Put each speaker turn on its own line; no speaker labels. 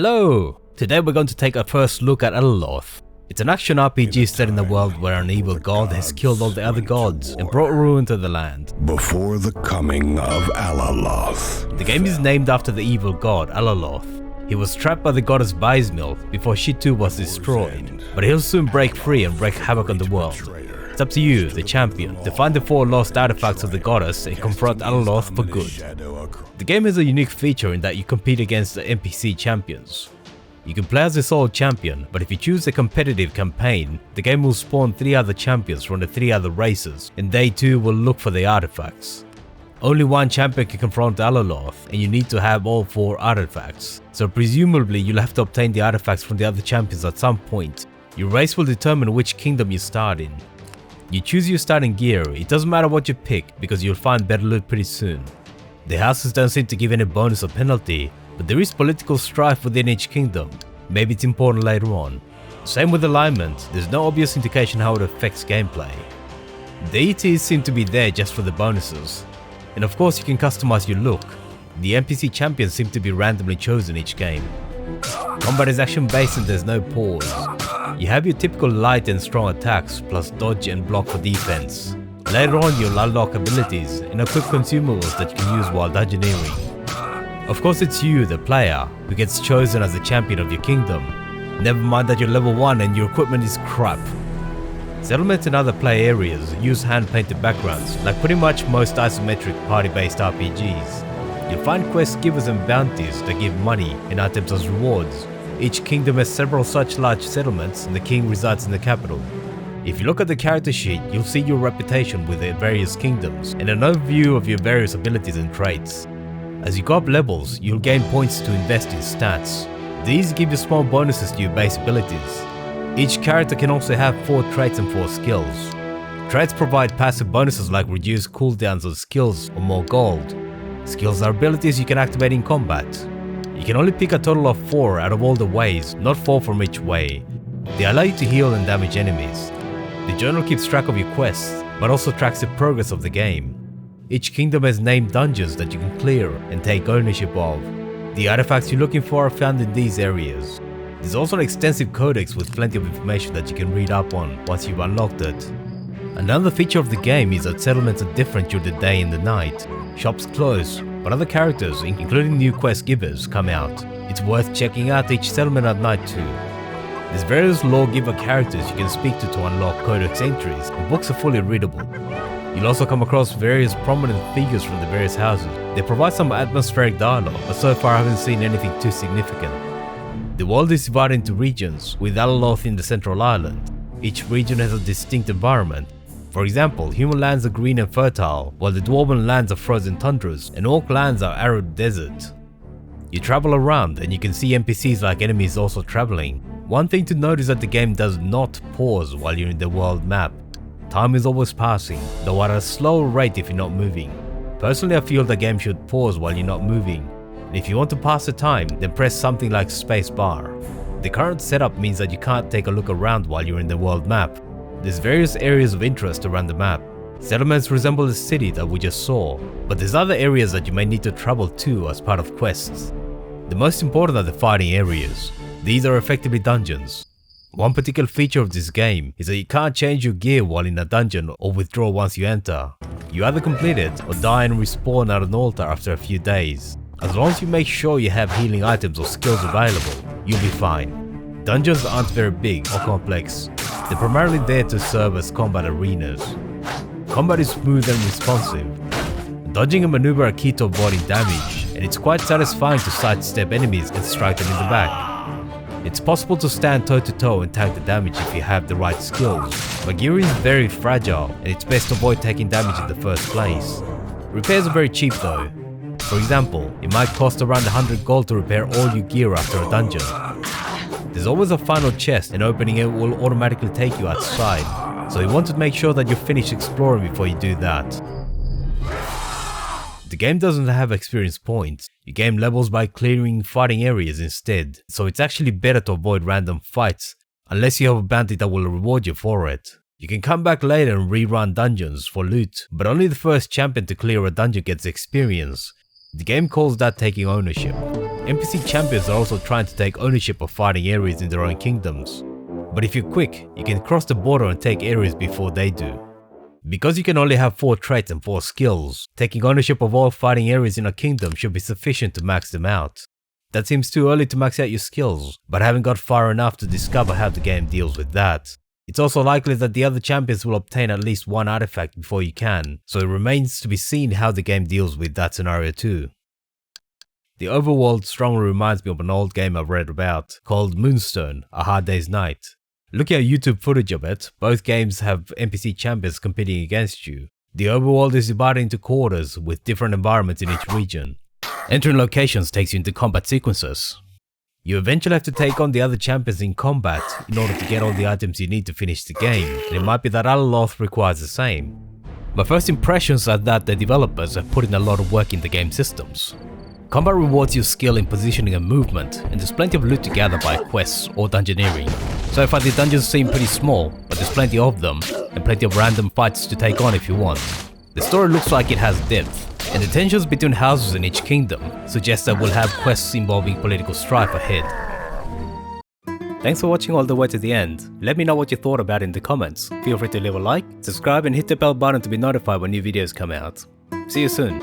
Hello! Today we're going to take a first look at Alaloth. It's an action RPG set in a world where an evil god has killed all the other gods and brought ruin to the land.
Before the coming of Alaloth.
The game is named after the evil god Alaloth. He was trapped by the goddess Baismil before she too was destroyed, but he'll soon break free and wreak havoc on the world. It's up to you, the champion, to find the 4 lost artifacts of the goddess and confront Alaloth for good. The game has a unique feature in that you compete against the NPC champions. You can play as a solo champion, but if you choose a competitive campaign, the game will spawn 3 other champions from the 3 other races, and they too will look for the artifacts. Only one champion can confront Alaloth, and you need to have all 4 artifacts, so presumably you'll have to obtain the artifacts from the other champions at some point. Your race will determine which kingdom you start in. You choose your starting gear, it doesn't matter what you pick because you'll find better loot pretty soon. The houses don't seem to give any bonus or penalty, but there is political strife within each kingdom. Maybe it's important later on. Same with alignment, there's no obvious indication how it affects gameplay. Deities seem to be there just for the bonuses. And of course you can customize your look. The NPC champions seem to be randomly chosen each game. Combat is action based and there's no pause. You have your typical light and strong attacks plus dodge and block for defense. Later on you'll unlock abilities and equip consumables that you can use while dungeoneering. Of course it's you, the player, who gets chosen as the champion of your kingdom. Never mind that you're level 1 and your equipment is crap. Settlements and other play areas use hand-painted backgrounds like pretty much most isometric party-based RPGs. You'll find quest givers and bounties that give money and items as rewards. Each kingdom has several such large settlements and the king resides in the capital. If you look at the character sheet, you'll see your reputation with the various kingdoms and an overview of your various abilities and traits. As you go up levels, you'll gain points to invest in stats. These give you small bonuses to your base abilities. Each character can also have 4 traits and 4 skills. Traits provide passive bonuses like reduced cooldowns on skills or more gold. Skills are abilities you can activate in combat. You can only pick a total of 4 out of all the ways, not 4 from each way. They allow you to heal and damage enemies. The journal keeps track of your quests, but also tracks the progress of the game. Each kingdom has named dungeons that you can clear and take ownership of. The artifacts you're looking for are found in these areas. There's also an extensive codex with plenty of information that you can read up on once you've unlocked it. Another feature of the game is that settlements are different during the day and the night. Shops close, but other characters, including new quest givers, come out. It's worth checking out each settlement at night too. There's various lawgiver characters you can speak to unlock codex entries, and books are fully readable. You'll also come across various prominent figures from the various houses. They provide some atmospheric dialogue, but so far I haven't seen anything too significant. The world is divided into regions, with Alaloth in the central island. Each region has a distinct environment. For example, human lands are green and fertile, while the dwarven lands are frozen tundras, and orc lands are arid desert. You travel around, and you can see NPCs like enemies also traveling. One thing to note is that the game does not pause while you're in the world map. Time is always passing, though at a slower rate if you're not moving. Personally, I feel the game should pause while you're not moving. And if you want to pass the time, then press something like spacebar. The current setup means that you can't take a look around while you're in the world map. There's various areas of interest around the map. Settlements resemble the city that we just saw, but there's other areas that you may need to travel to as part of quests. The most important are the fighting areas. These are effectively dungeons. One particular feature of this game is that you can't change your gear while in a dungeon or withdraw once you enter. You either complete it or die and respawn at an altar after a few days. As long as you make sure you have healing items or skills available, you'll be fine. Dungeons aren't very big or complex. They're primarily there to serve as combat arenas. Combat is smooth and responsive. Dodging and maneuver are key to avoiding damage, and it's quite satisfying to sidestep enemies and strike them in the back. It's possible to stand toe-to-toe and tank the damage if you have the right skills, but gear is very fragile and it's best to avoid taking damage in the first place. Repairs are very cheap though. For example, it might cost around 100 gold to repair all your gear after a dungeon. There's always a final chest and opening it will automatically take you outside, so you want to make sure that you're finished exploring before you do that. The game doesn't have experience points. You gain levels by clearing fighting areas instead, so it's actually better to avoid random fights, unless you have a bounty that will reward you for it. You can come back later and rerun dungeons for loot, but only the first champion to clear a dungeon gets experience. The game calls that taking ownership. NPC champions are also trying to take ownership of fighting areas in their own kingdoms. But if you're quick, you can cross the border and take areas before they do. Because you can only have 4 traits and 4 skills, taking ownership of all fighting areas in a kingdom should be sufficient to max them out. That seems too early to max out your skills, but I haven't got far enough to discover how the game deals with that. It's also likely that the other champions will obtain at least 1 artifact before you can, so it remains to be seen how the game deals with that scenario too. The overworld strongly reminds me of an old game I've read about, called Moonstone, A Hard Day's Night. Looking at YouTube footage of it, both games have NPC champions competing against you. The overworld is divided into quarters with different environments in each region. Entering locations takes you into combat sequences. You eventually have to take on the other champions in combat in order to get all the items you need to finish the game, and it might be that Alaloth requires the same. My first impressions are that the developers have put in a lot of work in the game systems. Combat rewards your skill in positioning and movement, and there's plenty of loot to gather by quests or dungeoneering. So far the dungeons seem pretty small, but there's plenty of them, and plenty of random fights to take on if you want. The story looks like it has depth, and the tensions between houses in each kingdom suggest that we'll have quests involving political strife ahead. Thanks for watching all the way to the end. Let me know what you thought about it in the comments. Feel free to leave a like, subscribe and hit the bell button to be notified when new videos come out. See you soon.